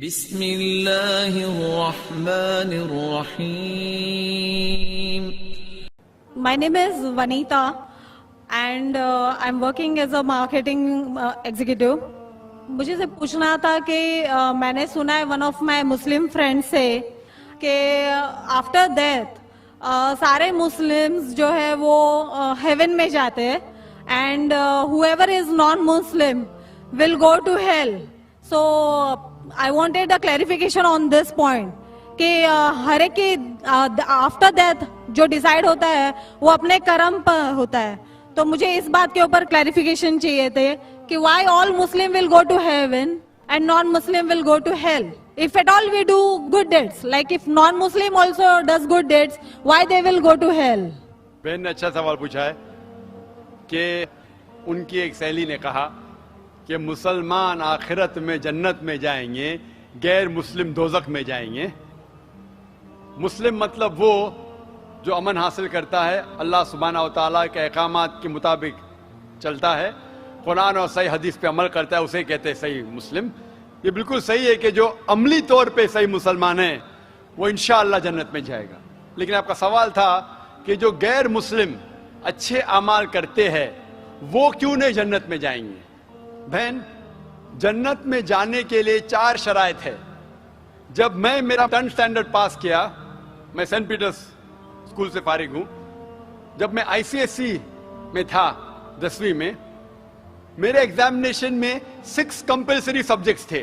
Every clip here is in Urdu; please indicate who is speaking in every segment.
Speaker 1: بسم اللہ الرحمن الرحیم.
Speaker 2: My name is Vanita and I'm working as a marketing executive. مجھے سے پوچھنا تھا کہ میں نے سنا ہے one of my Muslim friends سے کہ after death سارے مسلمز جو ہے وہ heaven میں جاتے ہیں and whoever is non-Muslim will go to hell. So I wanted a clarification on this point کہ ہر ایک کی آفٹر ڈیتھ جو ڈیسائیڈ ہوتا ہے وہ اپنے کرم پر ہوتا ہے. تو مجھے اس بات کے اوپر کلیریفیکیشن چاہیے تھے کہ why all Muslim will go to heaven and non Muslim will go to hell. If at all we do good deeds, like if non-Muslim also does good deeds, why they will go to hell?
Speaker 3: بہن نے اچھا سوال پوچھا ہے کہ ان کی ایک سہیلی نے کہا کہ مسلمان آخرت میں جنت میں جائیں گے، غیر مسلم دوزخ میں جائیں گے. مسلم مطلب وہ جو امن حاصل کرتا ہے، اللہ سبحانہ و تعالیٰ کے احکامات کے مطابق چلتا ہے، قرآن اور صحیح حدیث پہ عمل کرتا ہے، اسے کہتے ہیں صحیح مسلم. یہ بالکل صحیح ہے کہ جو عملی طور پہ صحیح مسلمان ہے وہ انشاءاللہ جنت میں جائے گا. لیکن آپ کا سوال تھا کہ جو غیر مسلم اچھے اعمال کرتے ہیں وہ کیوں نہیں جنت میں جائیں گے؟ بہن، جنت میں جانے کے لیے 4 شرائط ہے. جب میں میرا 10th اسٹینڈرڈ پاس کیا، میں سینٹ پیٹرز اسکول سے فارغ ہوں، جب میں ICSE میں تھا 10ویں میں، میرے ایگزامینیشن میں 6 کمپلسری سبجیکٹس تھے: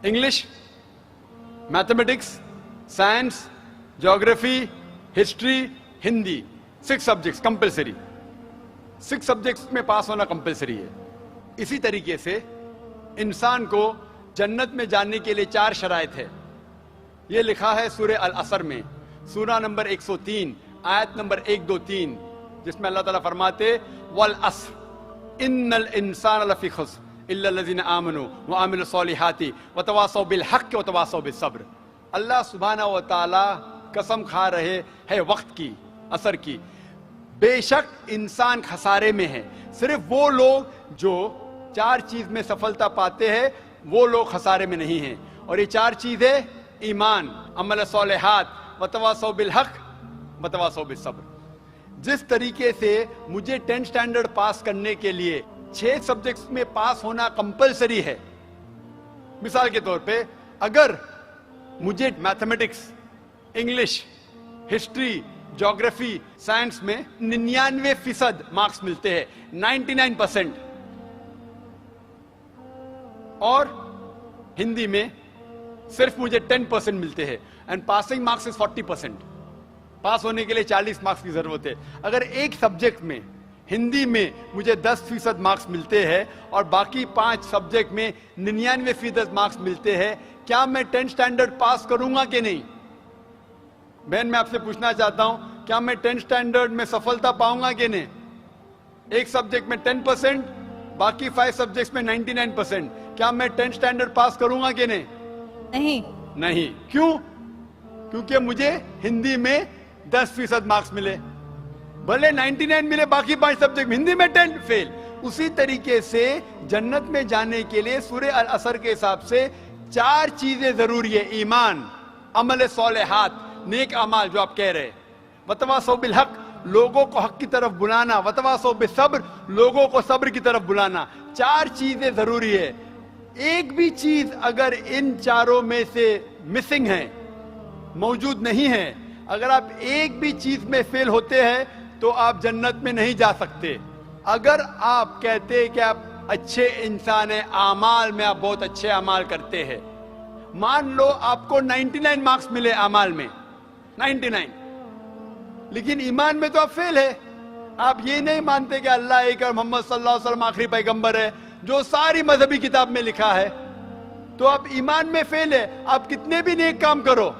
Speaker 3: English, mathematics, science, geography, history, Hindi. 6 subjects compulsory. 6 subjects میں پاس ہونا کمپلسری ہے. اسی طریقے سے انسان کو جنت میں جانے کے لیے 4 شرائط ہے. یہ لکھا ہے سورہ العصر میں، سورہ نمبر 103 آیت نمبر 1 2 3، جس میں اللہ تعالیٰ فرماتے والعصر ان الانسان لفی خسر الا الذین آمنوا وعملوا الصالحات وتواصوا بالحق وتواصوا بالصبر. اللہ سبحانہ و تعالیٰ قسم کھا رہے ہے وقت کی، عصر کی، بے شک انسان خسارے میں ہے. صرف وہ لوگ جو 4 چیز میں سفلتا پاتے ہیں وہ لوگ خسارے میں نہیں ہیں. اور یہ 4 چیزیں ایمان، عمل صالحات، وتواصوا بالحق، وتواصوا بالصبر. جس طریقے سے مجھے 10th اسٹینڈرڈ پاس کرنے کے لیے 6 سبجیکٹس میں پاس ہونا کمپلسری ہے، مثال کے طور پہ اگر مجھے mathematics, English, history, geography, science میں 99% مارکس ملتے ہیں، 99%، اور ہندی میں صرف مجھے 10% ملتے ہیں، اینڈ پاسنگ مارکس از 40%. پاس ہونے کے لیے 40 مارکس کی ضرورت ہے. اگر ایک سبجیکٹ میں، ہندی میں مجھے 10% مارکس ملتے ہیں اور باقی 5 سبجیکٹ میں 99% مارکس ملتے ہیں، کیا میں 10th اسٹینڈرڈ پاس کروں گا کہ نہیں؟ بہن، میں آپ سے پوچھنا چاہتا ہوں، کیا میں 10th اسٹینڈرڈ میں سفلتا پاؤں گا کہ نہیں؟ ایک سبجیکٹ میں 10%، باقی 5 سبجیکٹس میں 99%، کیا میں 10th اسٹینڈرڈ پاس کروں گا کہ نہیں؟ نہیں. کیوں؟ کیونکہ مجھے ہندی میں 10% مارکس ملے، بھلے 99 ملے باقی 5 سبجیکٹ میں، ہندی میں 10 فیل. اسی طریقے سے جنت میں جانے کے لیے سورہ العصر کے حساب سے 4 چیزیں ضروری ہے: ایمان، عمل صالحات، نیک اعمال جو آپ کہہ رہے، وتواصوا بالحق، لوگوں کو حق کی طرف بلانا، وتواصوا بالصبر، لوگوں کو صبر کی طرف بلانا. 4 چیزیں ضروری ہے. ایک بھی چیز اگر ان 4 میں سے مسنگ ہے، موجود نہیں ہے، اگر آپ ایک بھی چیز میں فیل ہوتے ہیں تو آپ جنت میں نہیں جا سکتے. اگر آپ کہتے کہ آپ اچھے انسان ہیں، اعمال میں آپ بہت اچھے اعمال کرتے ہیں، مان لو آپ کو 99 مارکس ملے اعمال میں، 99، لیکن ایمان میں تو آپ فیل ہے. آپ یہ نہیں مانتے کہ اللہ ایک اور محمد صلی اللہ علیہ وسلم آخری پیغمبر ہے جو ساری مذہبی کتاب میں لکھا ہے، تو آپ ایمان میں فیل ہے. آپ کتنے بھی نیک کام کرو،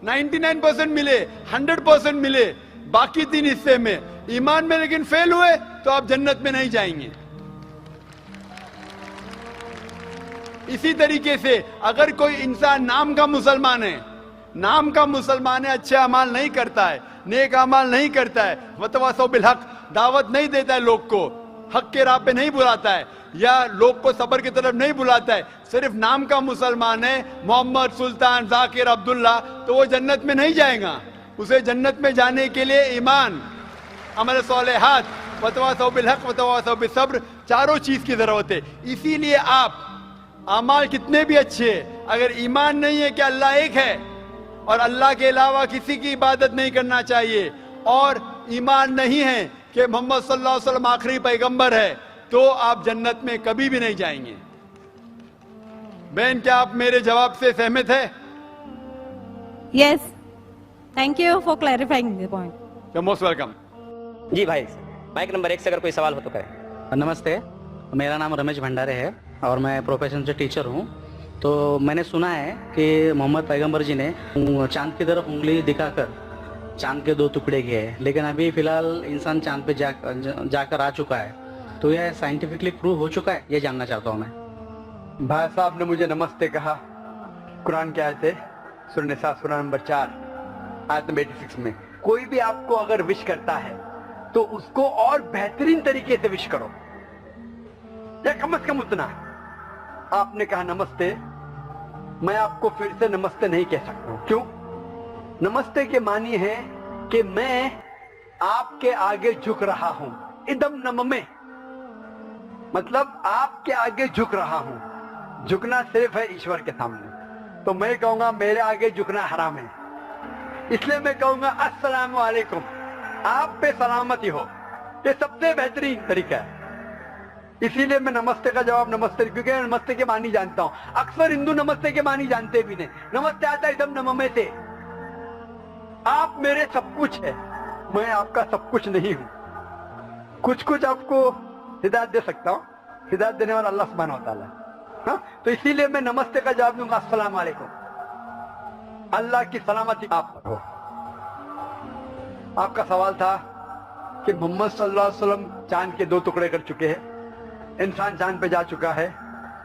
Speaker 3: 99% ملے، 100% ملے، باقی 3 حصے میں ایمان میں لیکن فیل ہوئے تو آپ جنت میں نہیں جائیں گے. اسی طریقے سے اگر کوئی انسان نام کا مسلمان ہے، اچھے اعمال نہیں کرتا ہے، نیک اعمال نہیں کرتا ہے، وتواصوا بالحق، دعوت نہیں دیتا ہے لوگ کو، حق کے راہ پہ نہیں بلاتا ہے یا لوگ کو صبر کی طرف نہیں بلاتا ہے, صرف نام کا مسلمان ہے, محمد, سلطان, ذاکر, عبداللہ, تو وہ جنت میں نہیں جائے گا. اسے جنت میں جانے کے لیے ایمان, عمل صالحات, وتواصوا بالحق وتواصوا بالصبر, چاروں چیز کی ضرورت ہے. اسی لیے آپ اعمال کتنے بھی اچھے ہیں, اگر ایمان نہیں ہے کہ اللہ ایک ہے اور اللہ کے علاوہ کسی کی عبادت نہیں کرنا چاہیے, اور ایمان نہیں ہے کہ محمد صلی اللہ علیہ وسلم آخری پیغمبر ہے, تو آپ جنت میں کبھی بھی نہیں جائیں گے. بہن, کیا آپ میرے جواب سے سہمت ہے؟
Speaker 2: Yes. Thank you for clarifying the point.
Speaker 3: You're most welcome.
Speaker 4: جی بھائی, مائک نمبر 1 سے اگر کوئی سوال ہو تو کریں.
Speaker 5: نمستے, میرا نام رمیش بھنڈارے ہے اور میں پروفیشن سے ٹیچر ہوں. تو میں نے سنا ہے کہ محمد پیغمبر جی نے چاند کی طرف انگلی دکھا کر چاند کے 2 ٹکڑے کیے ہیں, لیکن ابھی فی الحال انسان چاند پہ جا کر آ چکا ہے. تو یہ سائنٹیفکلی پروو ہو چکا ہے, یہ جاننا چاہتا ہوں میں.
Speaker 6: بھائی صاحب نے مجھے نمستے کہا. قرآن کی آیت ہے سورہ نساء سورہ نمبر 4 آیت نمبر 86 میں, کوئی بھی آپ کو اگر وش کرتا ہے تو اس کو اور بہترین طریقے سے وش کرو, یا کم از کم اتنا. آپ نے کہا نمستے, میں آپ کو پھر سے نمستے نہیں کہہ سکتا ہوں. کیوں؟ نمستے کے معنی ہے کہ میں آپ کے آگے جھک رہا ہوں, ادم نممے, مطلب آپ کے آگے جھک رہا ہوں. جھکنا صرف ہے ایشور کے سامنے. تو میں کہوں گا میرے آگے جھکنا حرام ہے, اس لیے میں کہوں گا السلام علیکم, آپ پہ سلامتی ہو. یہ سب سے بہترین طریقہ ہے. اسی لیے میں نمستے کا جواب نمستے, کیونکہ میں نمستے کے معنی جانتا ہوں. اکثر ہندو نمستے کے معنی جانتے بھی نہیں. نمستے آتا ہے ادم نممے سے, آپ میرے سب کچھ ہے, میں آپ کا سب کچھ نہیں ہوں. کچھ آپ کو ہدایت دے سکتا ہوں, ہدایت دینے والا اللہ سبحانہ و تعالیٰ. ہاں, تو اسی لیے میں نمستے کا جواب دوں گا السلام علیکم, اللہ کی سلامتی آپ پر ہو. آپ کا سوال تھا کہ محمد صلی اللہ علیہ وسلم چاند کے 2 ٹکڑے کر چکے ہیں, انسان چاند پہ جا چکا ہے,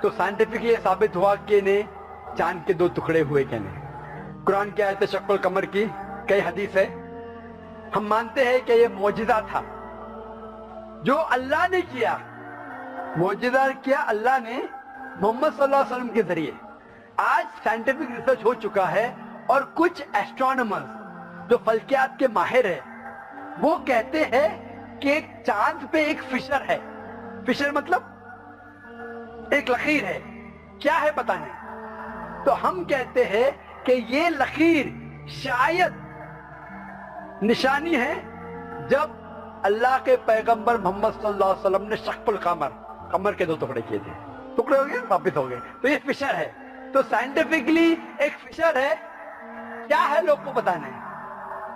Speaker 6: تو سائنٹیفکلی یہ ثابت ہوا کہ چاند کے 2 ٹکڑے ہوئے کہ نہیں. قرآن کی آیت شق القمر کی کئی حدیث ہے. ہم مانتے ہیں کہ یہ معجزہ تھا جو اللہ نے کیا. معجزہ کیا اللہ نے محمد صلی اللہ علیہ وسلم کے ذریعے. آج سائنٹیفک ریسرچ ہو چکا ہے, اور کچھ ایسٹرونامرز جو فلکیات کے ماہر ہیں وہ کہتے ہیں کہ چاند پہ ایک فشر ہے. فشر مطلب ایک لکیر ہے. کیا ہے پتہ نہیں. تو ہم کہتے ہیں کہ یہ لکیر شاید نشانی ہے جب اللہ کے پیغمبر محمد صلی اللہ علیہ وسلم نے شق القمر, قمر کے 2 ٹکڑے کیے تھے. ٹکڑے ہو گئے, واپس ہو گئے, تو یہ فشر ہے. تو سائنٹیفکلی ایک فشر ہے, کیا ہے لوگ کو پتہ نہیں.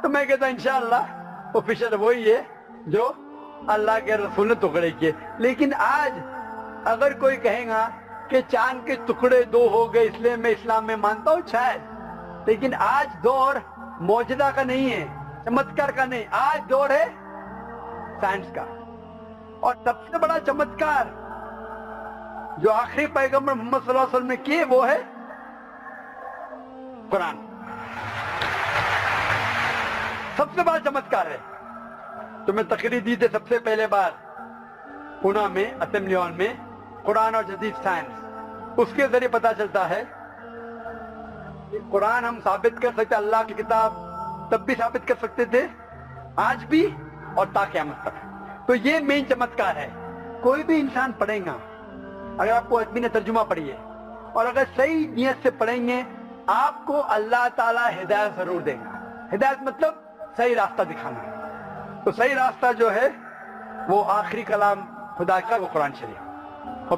Speaker 6: تو میں کہتا ہوں انشاءاللہ وہ فشر وہی ہے جو اللہ کے رسول نے ٹکڑے کیے. لیکن آج اگر کوئی کہے گا کہ چاند کے ٹکڑے 2 ہو گئے اس لیے میں اسلام میں مانتا ہوں, شاید, لیکن آج دور معجزہ کا نہیں ہے, چمتکار کا نہیں. آج دور ہے سائنس کا. اور سب سے بڑا چمتکار جو آخری پیغمبر محمد صلی اللہ علیہ وسلم نے کیے وہ ہے قرآن. سب سے بڑا چمتکار ہے. تو میں تقریر دی تھی سب سے پہلے بار پونا میں, اسمبلی ہال میں, قرآن اور جدید سائنس. اس کے ذریعے پتا چلتا ہے کہ قرآن ہم ثابت کر سکتے, اللہ کی کتاب تب بھی ثابت کر سکتے تھے, آج بھی اور تا قیامت تک. تو یہ مین چمتکار ہے. کوئی بھی انسان پڑھے گا, اگر آپ کو ادبی نے ترجمہ پڑھی ہے اور اگر صحیح نیت سے پڑھیں گے, آپ کو اللہ تعالیٰ ہدایت ضرور دے گا. ہدایت مطلب صحیح راستہ دکھانا. تو صحیح راستہ جو ہے وہ آخری کلام خدا کا, وہ قرآن شریف.